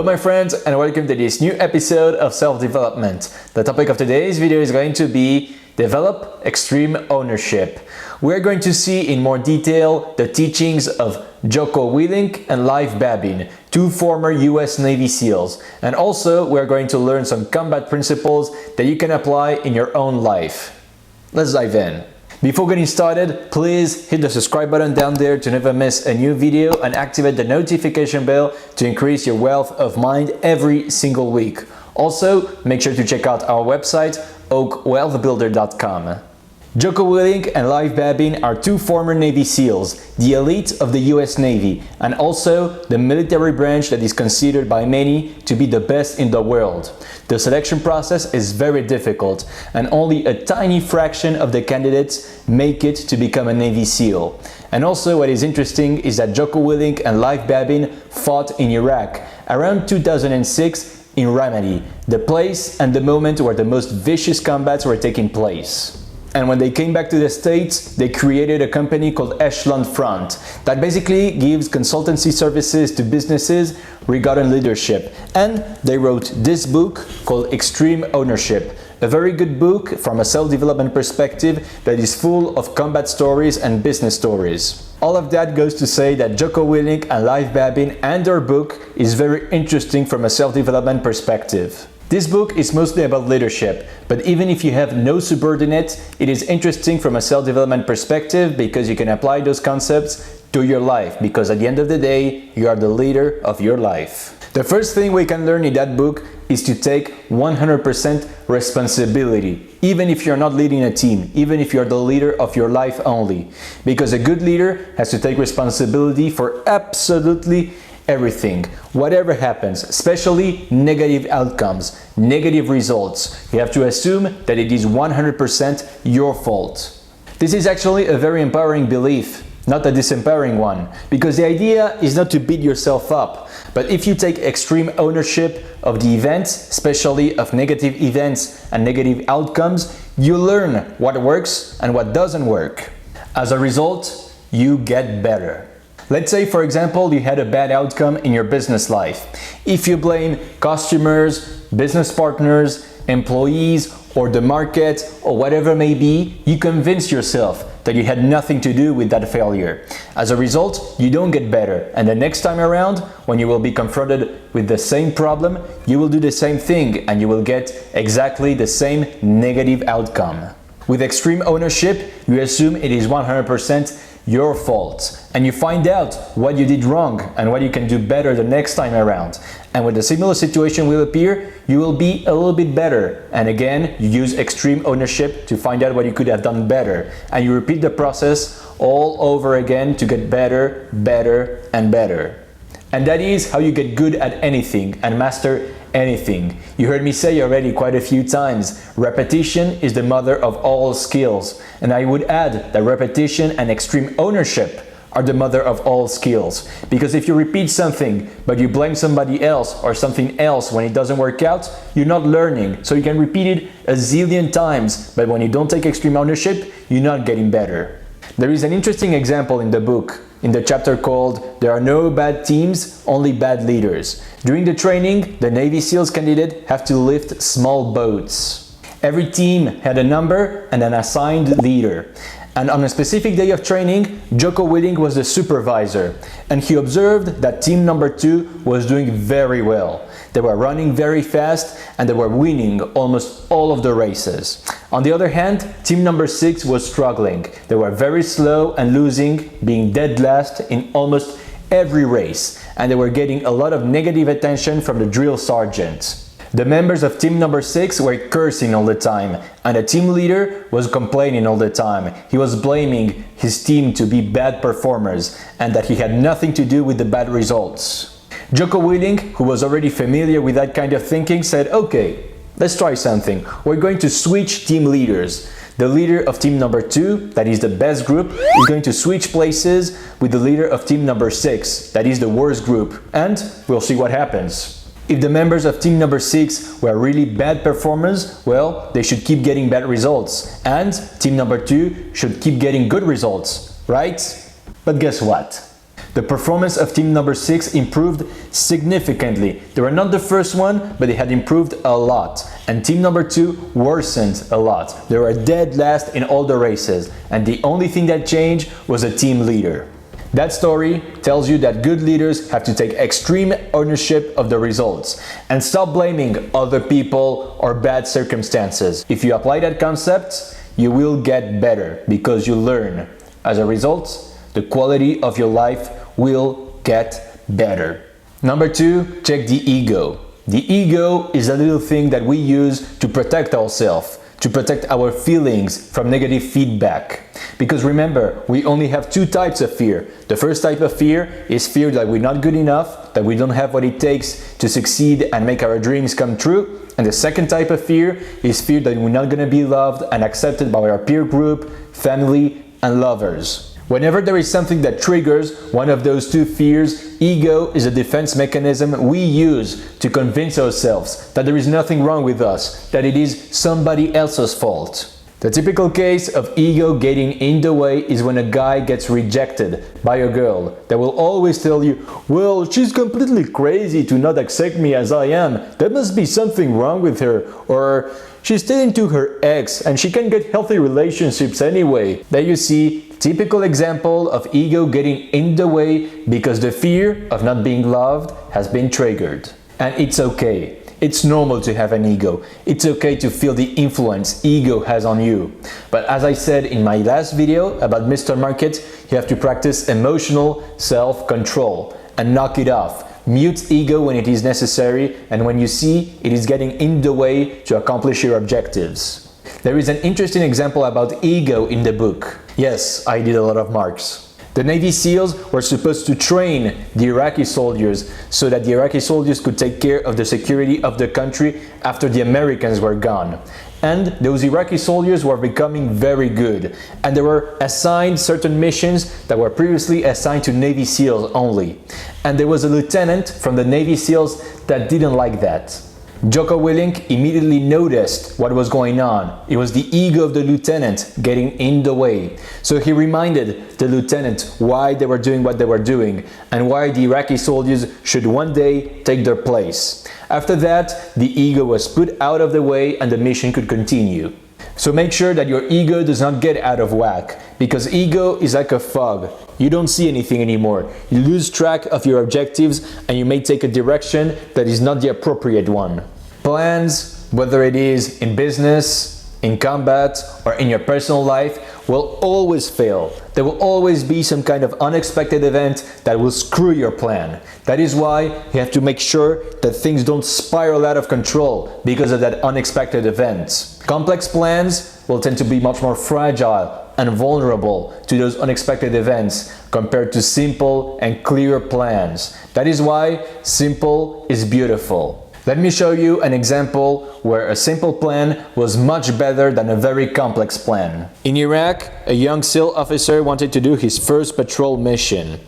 Hello my friends and welcome to this new episode of Self-Development. The topic of today's video is going to be Develop Extreme Ownership. We're going to see in more detail the teachings of Jocko Willink and Leif Babin, two former US Navy SEALs. And also we're going to learn some combat principles that you can apply in your own life. Let's dive in. Before getting started, please hit the subscribe button down there to never miss a new video and activate the notification bell to increase your wealth of mind every single week. Also, make sure to check out our website, oakwealthbuilder.com. Jocko Willink and Leif Babin are two former Navy SEALs, the elite of the US Navy, and also the military branch that is considered by many to be the best in the world. The selection process is very difficult, and only a tiny fraction of the candidates make it to become a Navy SEAL. And also what is interesting is that Jocko Willink and Leif Babin fought in Iraq around 2006 in Ramadi, the place and the moment where the most vicious combats were taking place. And when they came back to the States, they created a company called Echelon Front that basically gives consultancy services to businesses regarding leadership. And they wrote this book called Extreme Ownership, a very good book from a self-development perspective that is full of combat stories and business stories. All of that goes to say that Jocko Willink and Leif Babin and their book is very interesting from a self-development perspective. This book is mostly about leadership, but even if you have no subordinate, it is interesting from a self-development perspective because you can apply those concepts to your life, because at the end of the day, you are the leader of your life. The first thing we can learn in that book is to take 100% responsibility, even if you're not leading a team, even if you're the leader of your life only, because a good leader has to take responsibility for absolutely everything, whatever happens, especially negative outcomes, negative results. You have to assume that it is 100% your fault. This is actually a very empowering belief, not a disempowering one, because the idea is not to beat yourself up, but if you take extreme ownership of the events, especially of negative events and negative outcomes, you learn what works and what doesn't work. As a result, you get better. Let's say, for example, you had a bad outcome in your business life. If you blame customers, business partners, employees, or the market, or whatever may be, you convince yourself that you had nothing to do with that failure. As a result, you don't get better, and the next time around, when you will be confronted with the same problem, you will do the same thing and you will get exactly the same negative outcome. With extreme ownership, you assume it is 100% your fault, and you find out what you did wrong and what you can do better the next time around. And when the similar situation will appear, you will be a little bit better. And again, you use extreme ownership to find out what you could have done better. And you repeat the process all over again to get better, better, and better. And that is how you get good at anything and master anything. You heard me say already quite a few times, repetition is the mother of all skills. And I would add that repetition and extreme ownership are the mother of all skills. Because if you repeat something, but you blame somebody else or something else when it doesn't work out, you're not learning. So you can repeat it a zillion times, but when you don't take extreme ownership, you're not getting better. There is an interesting example in the book, in the chapter called There Are No Bad Teams, Only Bad Leaders. During the training, the Navy SEALs candidate have to lift small boats. Every team had a number and an assigned leader. And on a specific day of training, Jocko Willink was the supervisor, and he observed that team number 2 was doing very well. They were running very fast and they were winning almost all of the races. On the other hand, team number 6 was struggling. They were very slow and losing, being dead last in almost every race, and they were getting a lot of negative attention from the drill sergeant. The members of team number 6 were cursing all the time, and the team leader was complaining all the time. He was blaming his team to be bad performers and that he had nothing to do with the bad results. Jocko Willink, who was already familiar with that kind of thinking, said, okay, let's try something. We're going to switch team leaders. The leader of team number 2, that is the best group, is going to switch places with the leader of team number 6, that is the worst group, and we'll see what happens. If the members of team number 6 were really bad performers, well, they should keep getting bad results, and team number 2 should keep getting good results, right? But guess what? The performance of team number 6 improved significantly. They were not the first one, but they had improved a lot. And team number 2 worsened a lot. They were dead last in all the races. And the only thing that changed was a team leader. That story tells you that good leaders have to take extreme ownership of the results and stop blaming other people or bad circumstances. If you apply that concept, you will get better because you learn. As a result, the quality of your life will get better. Number 2, check the ego. The ego is a little thing that we use to protect ourselves, to protect our feelings from negative feedback. Because remember, we only have 2 types of fear. The first type of fear is fear that we're not good enough, that we don't have what it takes to succeed and make our dreams come true. And the second type of fear is fear that we're not going to be loved and accepted by our peer group, family, and lovers. Whenever there is something that triggers one of those 2 fears, ego is a defense mechanism we use to convince ourselves that there is nothing wrong with us, that it is somebody else's fault. The typical case of ego getting in the way is when a guy gets rejected by a girl that will always tell you, well, she's completely crazy to not accept me as I am. There must be something wrong with her. Or she's still into her ex and she can get healthy relationships anyway. There you see, typical example of ego getting in the way because the fear of not being loved has been triggered. And it's okay. It's normal to have an ego. It's okay to feel the influence ego has on you. But as I said in my last video about Mr. Market, you have to practice emotional self-control and knock it off. Mute ego when it is necessary and when you see it is getting in the way to accomplish your objectives. There is an interesting example about ego in the book. Yes, I did a lot of marks. The Navy SEALs were supposed to train the Iraqi soldiers so that the Iraqi soldiers could take care of the security of the country after the Americans were gone. And those Iraqi soldiers were becoming very good, and they were assigned certain missions that were previously assigned to Navy SEALs only. And there was a lieutenant from the Navy SEALs that didn't like that. Jocko Willink immediately noticed what was going on. It was the ego of the lieutenant getting in the way. So he reminded the lieutenant why they were doing what they were doing and why the Iraqi soldiers should one day take their place. After that, the ego was put out of the way and the mission could continue. So make sure that your ego does not get out of whack, because ego is like a fog. You don't see anything anymore. You lose track of your objectives and you may take a direction that is not the appropriate one. Plans, whether it is in business, in combat, or in your personal life, will always fail. There will always be some kind of unexpected event that will screw your plan. That is why you have to make sure that things don't spiral out of control because of that unexpected event. Complex plans will tend to be much more fragile and vulnerable to those unexpected events compared to simple and clear plans. That is why simple is beautiful. Let me show you an example where a simple plan was much better than a very complex plan. In Iraq, a young SEAL officer wanted to do his first patrol mission.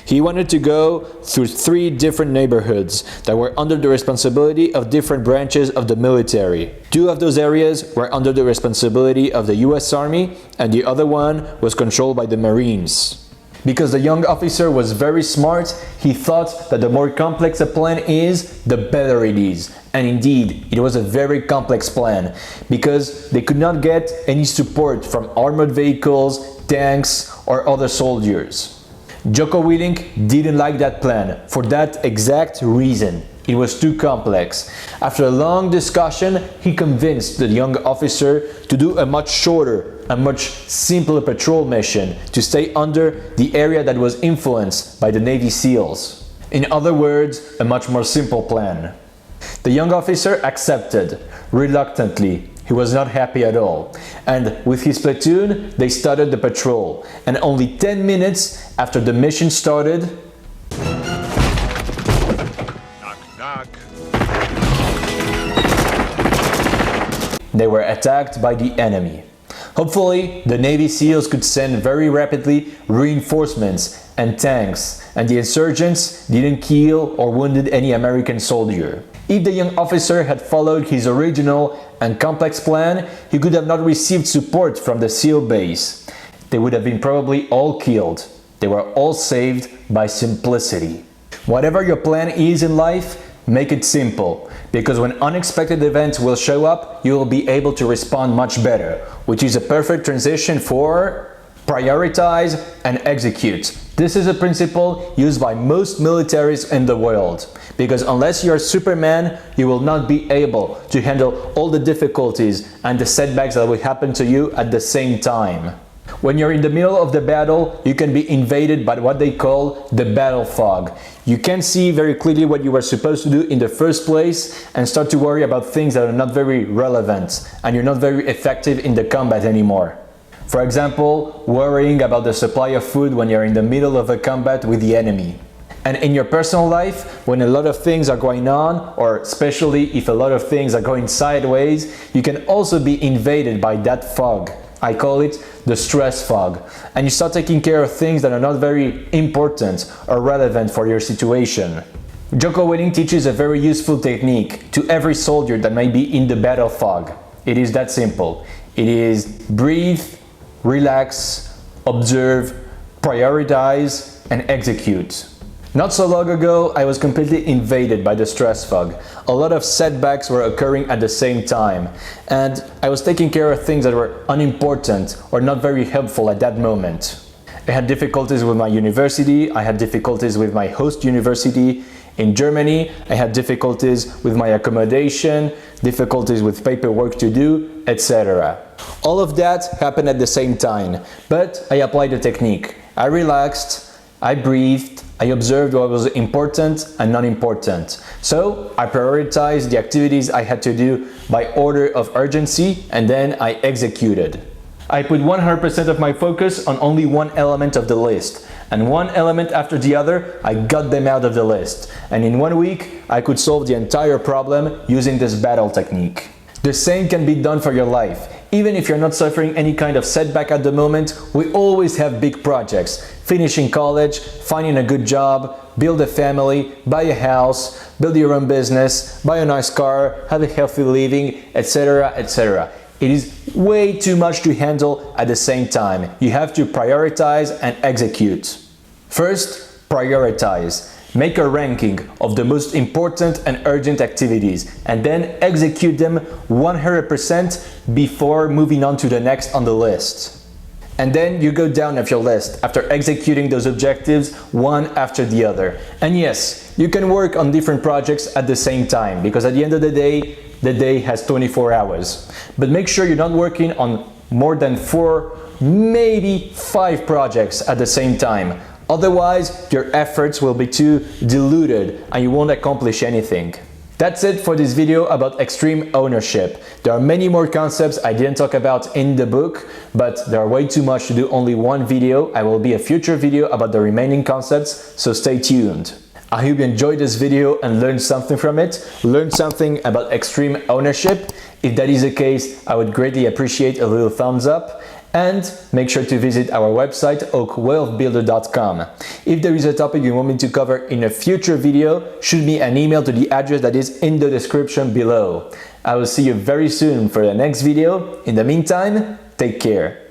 He wanted to go through 3 different neighborhoods that were under the responsibility of different branches of the military. 2 of those areas were under the responsibility of the US Army and the other one was controlled by the Marines. Because the young officer was very smart, he thought that the more complex a plan is, the better it is. And indeed, it was a very complex plan, because they could not get any support from armored vehicles, tanks, or other soldiers. Jocko Willink didn't like that plan for that exact reason. It was too complex. After a long discussion, he convinced the young officer to do a much shorter, a much simpler patrol mission to stay under the area that was influenced by the Navy SEALs. In other words, a much more simple plan. The young officer accepted, reluctantly. He was not happy at all. And with his platoon, they started the patrol. And only 10 minutes after the mission started, they were attacked by the enemy. Hopefully, the Navy SEALs could send very rapidly reinforcements and tanks, and the insurgents didn't kill or wounded any American soldier. If the young officer had followed his original and complex plan, he could have not received support from the SEAL base. They would have been probably all killed. They they were all saved by simplicity. Whatever your plan is in life, make it simple, because when unexpected events will show up, you will be able to respond much better, which is a perfect transition for prioritize and execute. This is a principle used by most militaries in the world, because unless you're Superman, you will not be able to handle all the difficulties and the setbacks that will happen to you at the same time. When you're in the middle of the battle, you can be invaded by what they call the battle fog. You can see very clearly what you were supposed to do in the first place and start to worry about things that are not very relevant, and you're not very effective in the combat anymore. For example, worrying about the supply of food when you're in the middle of a combat with the enemy. And in your personal life, when a lot of things are going on, or especially if a lot of things are going sideways, you can also be invaded by that fog. I call it the stress fog. And you start taking care of things that are not very important or relevant for your situation. Jocko Willink teaches a very useful technique to every soldier that may be in the battle fog. It is that simple. It is breathe, relax, observe, prioritize, and execute. Not so long ago, I was completely invaded by the stress fog. A lot of setbacks were occurring at the same time, and I was taking care of things that were unimportant or not very helpful at that moment. I had difficulties with my university, I had difficulties with my host university. In Germany, I had difficulties with my accommodation, difficulties with paperwork to do, etc. All of that happened at the same time, but I applied the technique. I relaxed, I breathed, I observed what was important and non-important. So I prioritized the activities I had to do by order of urgency, and then I executed. I put 100% of my focus on only one element of the list, and one element after the other, I got them out of the list. And in 1 week, I could solve the entire problem using this battle technique. The same can be done for your life. Even if you're not suffering any kind of setback at the moment, we always have big projects. Finishing college, finding a good job, build a family, buy a house, build your own business, buy a nice car, have a healthy living, etc., etc. It is way too much to handle at the same time. You have to prioritize and execute. First, prioritize. Make a ranking of the most important and urgent activities, and then execute them 100% before moving on to the next on the list. And then you go down of your list after executing those objectives one after the other. And yes, you can work on different projects at the same time, because at the end of the day has 24 hours. But make sure you're not working on more than 4, maybe 5 projects at the same time. Otherwise, your efforts will be too diluted and you won't accomplish anything. That's it for this video about extreme ownership. There are many more concepts I didn't talk about in the book, but there are way too much to do only one video. I will be a future video about the remaining concepts, so stay tuned. I hope you enjoyed this video and learned something from it, learned something about extreme ownership. If that is the case, I would greatly appreciate a little thumbs up. And make sure to visit our website, oakwealthbuilder.com. If there is a topic you want me to cover in a future video, shoot me an email to the address that is in the description below. I will see you very soon for the next video. In the meantime, take care.